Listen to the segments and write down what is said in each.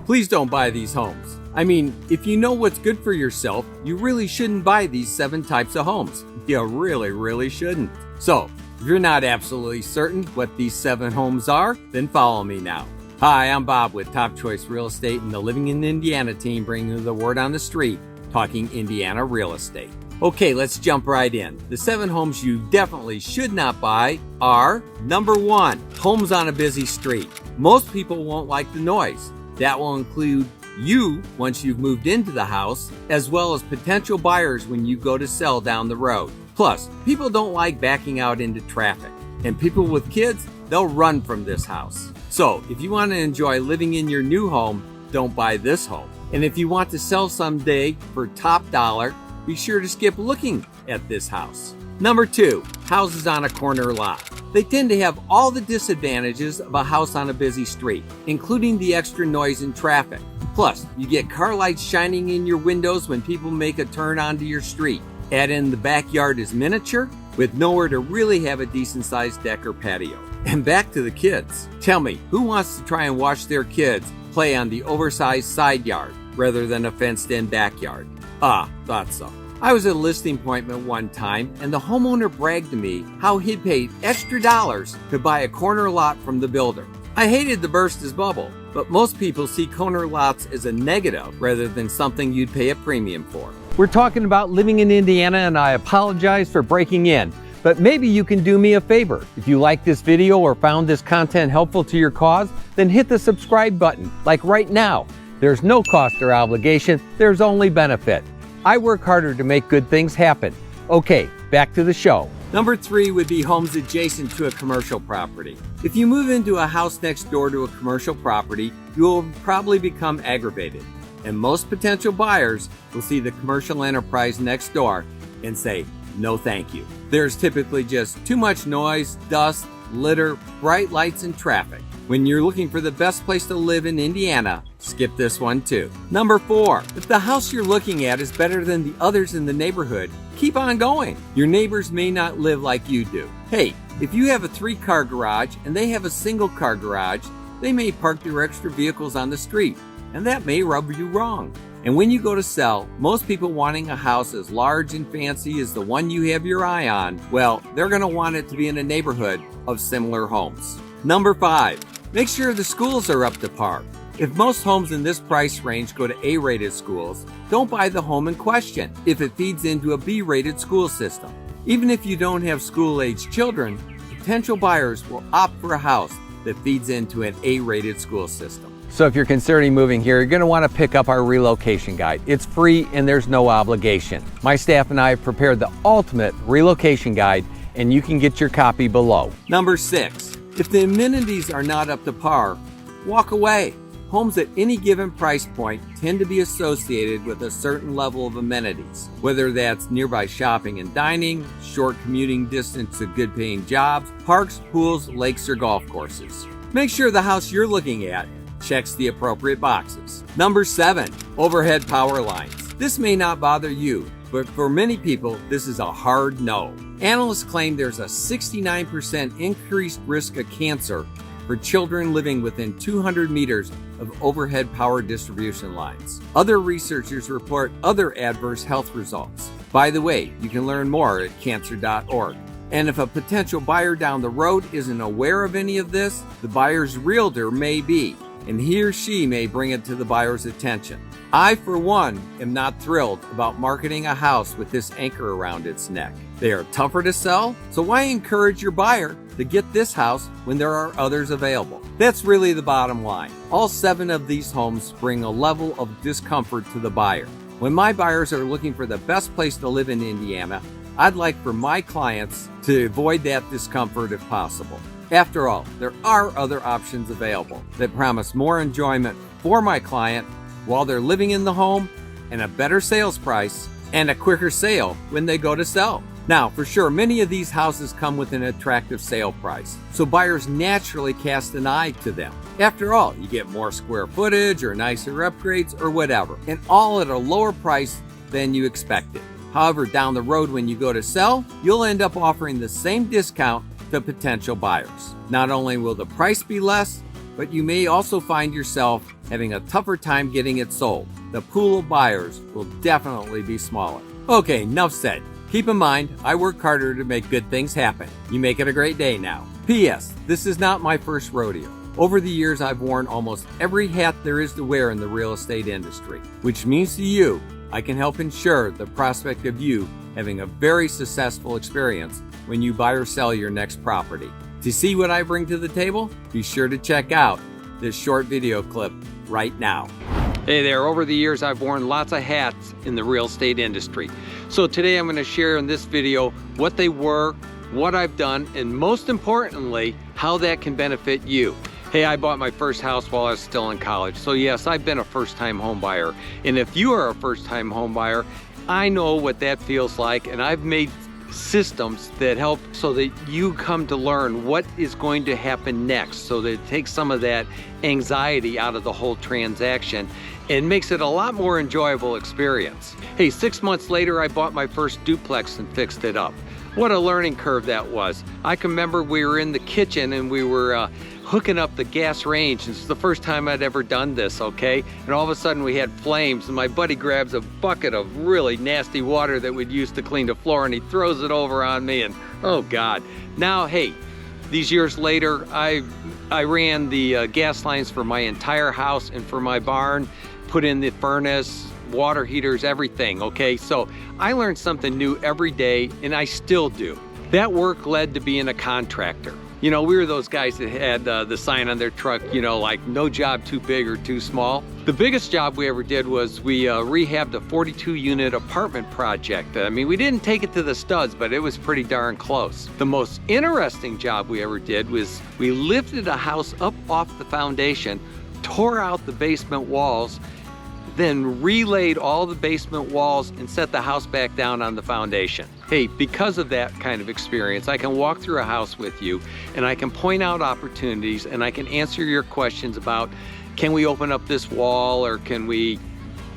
Please don't buy these homes. I mean, if you know what's good for yourself, you really shouldn't buy these 7 types of homes. You really shouldn't. So, if you're not absolutely certain what these 7 homes are, then follow me now. Hi, I'm Bob with Top Choice Real Estate and the Living in Indiana team, bringing you the word on the street, talking Indiana real estate. Okay, let's jump right in. The 7 homes you definitely should not buy are: number 1, homes on a busy street. Most people won't like the noise. That will include you once you've moved into the house, as well as potential buyers when you go to sell down the road. Plus, people don't like backing out into traffic, and people with kids, they'll run from this house. So, if you want to enjoy living in your new home, don't buy this home. And if you want to sell someday for top dollar, be sure to skip looking at this house. Number 2, houses on a corner lot. They tend to have all the disadvantages of a house on a busy street, including the extra noise and traffic. Plus, you get car lights shining in your windows when people make a turn onto your street. Add in the backyard is miniature, with nowhere to really have a decent-sized deck or patio. And back to the kids. Tell me, who wants to try and watch their kids play on the oversized side yard rather than a fenced-in backyard? Thought so. I was at a listing appointment one time, and the homeowner bragged to me how he'd paid extra dollars to buy a corner lot from the builder. I hated to burst his bubble, but most people see corner lots as a negative rather than something you'd pay a premium for. We're talking about living in Indiana, and I apologize for breaking in, but maybe you can do me a favor. If you like this video or found this content helpful to your cause, then hit the subscribe button, like right now. There's no cost or obligation, there's only benefit. I work harder to make good things happen. Okay, back to the show. Number 3 would be homes adjacent to a commercial property. If you move into a house next door to a commercial property, you will probably become aggravated. And most potential buyers will see the commercial enterprise next door and say, no thank you. There's typically just too much noise, dust, litter, bright lights, and traffic. When you're looking for the best place to live in Indiana, skip this one too. Number 4, if the house you're looking at is better than the others in the neighborhood, keep on going. Your neighbors may not live like you do. Hey, if you have a 3-car garage and they have a single-car garage, they may park their extra vehicles on the street, and that may rub you wrong. And when you go to sell, most people wanting a house as large and fancy as the one you have your eye on, well, they're going to want it to be in a neighborhood of similar homes. Number 5, make sure the schools are up to par. If most homes in this price range go to A-rated schools, don't buy the home in question if it feeds into a B-rated school system. Even if you don't have school-aged children, potential buyers will opt for a house that feeds into an A-rated school system. So if you're considering moving here, you're going to want to pick up our relocation guide. It's free and there's no obligation. My staff and I have prepared the ultimate relocation guide, and you can get your copy below. Number 6, if the amenities are not up to par, walk away. Homes at any given price point tend to be associated with a certain level of amenities, whether that's nearby shopping and dining, short commuting distance to good paying jobs, parks, pools, lakes, or golf courses. Make sure the house you're looking at checks the appropriate boxes. Number 7, overhead power lines. This may not bother you, but for many people, this is a hard no. Analysts claim there's a 69% increased risk of cancer for children living within 200 meters of overhead power distribution lines. Other researchers report other adverse health results. By the way, you can learn more at cancer.org. And if a potential buyer down the road isn't aware of any of this, the buyer's realtor may be, and he or she may bring it to the buyer's attention. I, for one, am not thrilled about marketing a house with this anchor around its neck. They are tougher to sell, so why encourage your buyer to get this house when there are others available? That's really the bottom line. All 7 of these homes bring a level of discomfort to the buyer. When my buyers are looking for the best place to live in Indiana, I'd like for my clients to avoid that discomfort if possible. After all, there are other options available that promise more enjoyment for my client while they're living in the home, and a better sales price, and a quicker sale when they go to sell. Now, for sure, many of these houses come with an attractive sale price, so buyers naturally cast an eye to them. After all, you get more square footage or nicer upgrades or whatever, and all at a lower price than you expected. However, down the road when you go to sell, you'll end up offering the same discount to potential buyers. Not only will the price be less, but you may also find yourself having a tougher time getting it sold. The pool of buyers will definitely be smaller. Okay, enough said. Keep in mind, I work harder to make good things happen. You make it a great day now. P.S. This is not my first rodeo. Over the years, I've worn almost every hat there is to wear in the real estate industry, which means to you, I can help ensure the prospect of you having a very successful experience when you buy or sell your next property. To see what I bring to the table, be sure to check out this short video clip right now. Hey there, over the years I've worn lots of hats in the real estate industry. So today I'm going to share in this video what they were, what I've done, and most importantly, how that can benefit you. Hey, I bought my first house while I was still in college. So yes, I've been a first-time home buyer. And if you are a first-time home buyer, I know what that feels like, and I've made systems that help so that you come to learn what is going to happen next, so that it takes some of that anxiety out of the whole transaction and makes it a lot more enjoyable experience. Hey, 6 months later, I bought my first duplex and fixed it up. What a learning curve that was. I can remember we were in the kitchen and we were hooking up the gas range. This is the first time I'd ever done this, okay? And all of a sudden we had flames, and my buddy grabs a bucket of really nasty water that we'd use to clean the floor, and he throws it over on me, and oh God. Now, hey, these years later, I ran the gas lines for my entire house and for my barn, put in the furnace, water heaters, everything, okay? So I learned something new every day, and I still do. That work led to being a contractor. You know, we were those guys that had the sign on their truck, you know, like no job too big or too small. The biggest job we ever did was we rehabbed a 42-unit apartment project. I mean, we didn't take it to the studs, but it was pretty darn close. The most interesting job we ever did was we lifted a house up off the foundation, tore out the basement walls, then relayed all the basement walls and set the house back down on the foundation. Hey, because of that kind of experience, I can walk through a house with you and I can point out opportunities and I can answer your questions about, can we open up this wall, or can we,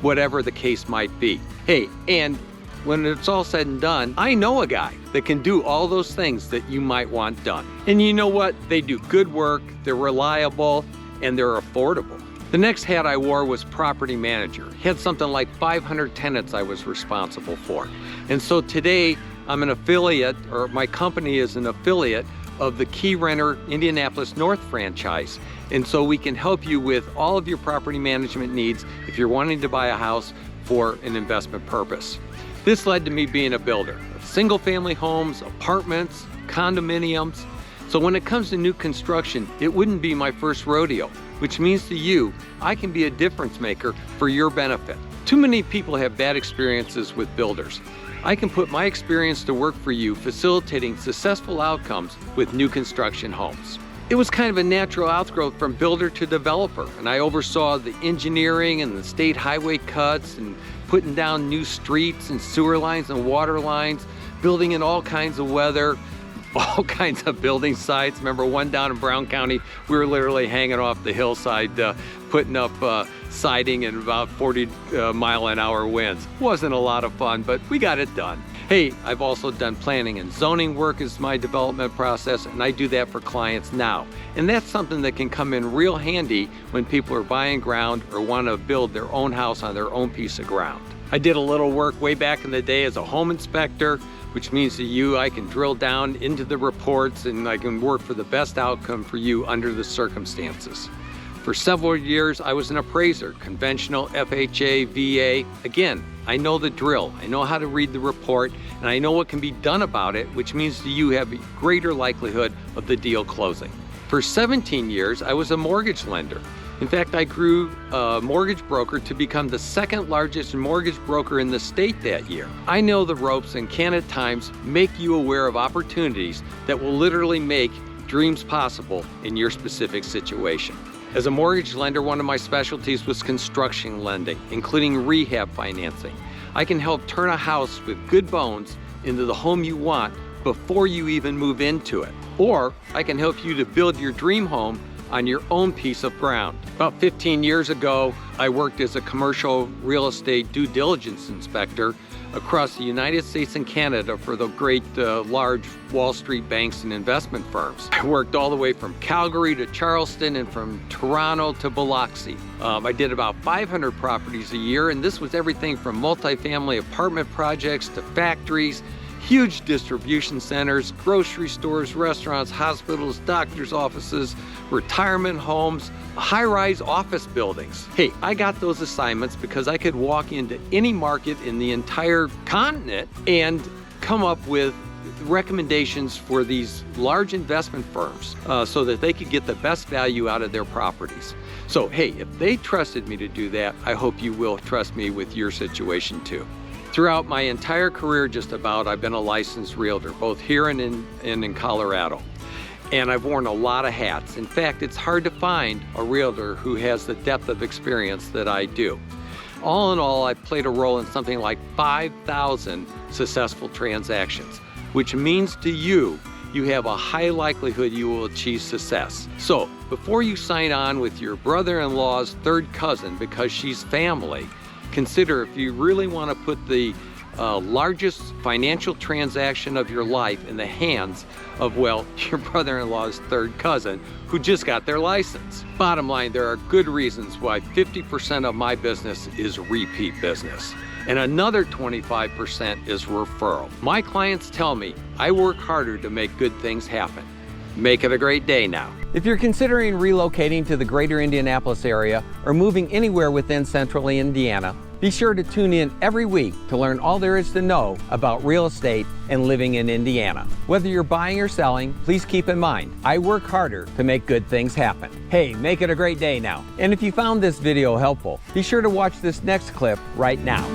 whatever the case might be. Hey, and when it's all said and done, I know a guy that can do all those things that you might want done. And you know what? They do good work, they're reliable, and they're affordable. The next hat I wore was property manager. Had something like 500 tenants I was responsible for. And so today I'm an affiliate, or my company is an affiliate of the Key Renter Indianapolis North franchise. And so we can help you with all of your property management needs if you're wanting to buy a house for an investment purpose. This led to me being a builder of single family homes, apartments, condominiums. So when it comes to new construction, it wouldn't be my first rodeo, which means to you, I can be a difference maker for your benefit. Too many people have bad experiences with builders. I can put my experience to work for you, facilitating successful outcomes with new construction homes. It was kind of a natural outgrowth from builder to developer, and I oversaw the engineering and the state highway cuts and putting down new streets and sewer lines and water lines, building in all kinds of weather, all kinds of building sites. Remember one down in Brown County, we were literally hanging off the hillside, putting up siding in about 40 mile-an-hour winds. Wasn't a lot of fun, but we got it done. Hey, I've also done planning and zoning work as my development process, and I do that for clients now. And that's something that can come in real handy when people are buying ground or want to build their own house on their own piece of ground. I did a little work way back in the day as a home inspector, which means to you, I can drill down into the reports and I can work for the best outcome for you under the circumstances. For several years, I was an appraiser, conventional, FHA, VA. Again, I know the drill. I know how to read the report, and I know what can be done about it, which means to you have a greater likelihood of the deal closing. For 17 years, I was a mortgage lender. In fact, I grew a mortgage broker to become the second largest mortgage broker in the state that year. I know the ropes and can at times make you aware of opportunities that will literally make dreams possible in your specific situation. As a mortgage lender, one of my specialties was construction lending, including rehab financing. I can help turn a house with good bones into the home you want before you even move into it. Or I can help you to build your dream home on your own piece of ground. About 15 years ago, I worked as a commercial real estate due diligence inspector across the United States and Canada for the great large Wall Street banks and investment firms. I worked all the way from Calgary to Charleston and from Toronto to Biloxi. I did about 500 properties a year, and this was everything from multifamily apartment projects to factories, huge distribution centers, grocery stores, restaurants, hospitals, doctors' offices, retirement homes, high-rise office buildings. Hey, I got those assignments because I could walk into any market in the entire continent and come up with recommendations for these large investment firms so that they could get the best value out of their properties. So, hey, if they trusted me to do that, I hope you will trust me with your situation too. Throughout my entire career, just about, I've been a licensed realtor, both here and in Colorado. And I've worn a lot of hats. In fact, it's hard to find a realtor who has the depth of experience that I do. All in all, I've played a role in something like 5,000 successful transactions, which means to you, you have a high likelihood you will achieve success. So, before you sign on with your brother-in-law's third cousin because she's family, consider if you really want to put the largest financial transaction of your life in the hands of, well, your brother-in-law's third cousin who just got their license. Bottom line, there are good reasons why 50% of my business is repeat business, and another 25% is referral. My clients tell me I work harder to make good things happen. Make it a great day now. If you're considering relocating to the greater Indianapolis area or moving anywhere within central Indiana, be sure to tune in every week to learn all there is to know about real estate and living in Indiana. Whether you're buying or selling, please keep in mind, I work harder to make good things happen. Hey, make it a great day now. And if you found this video helpful, be sure to watch this next clip right now.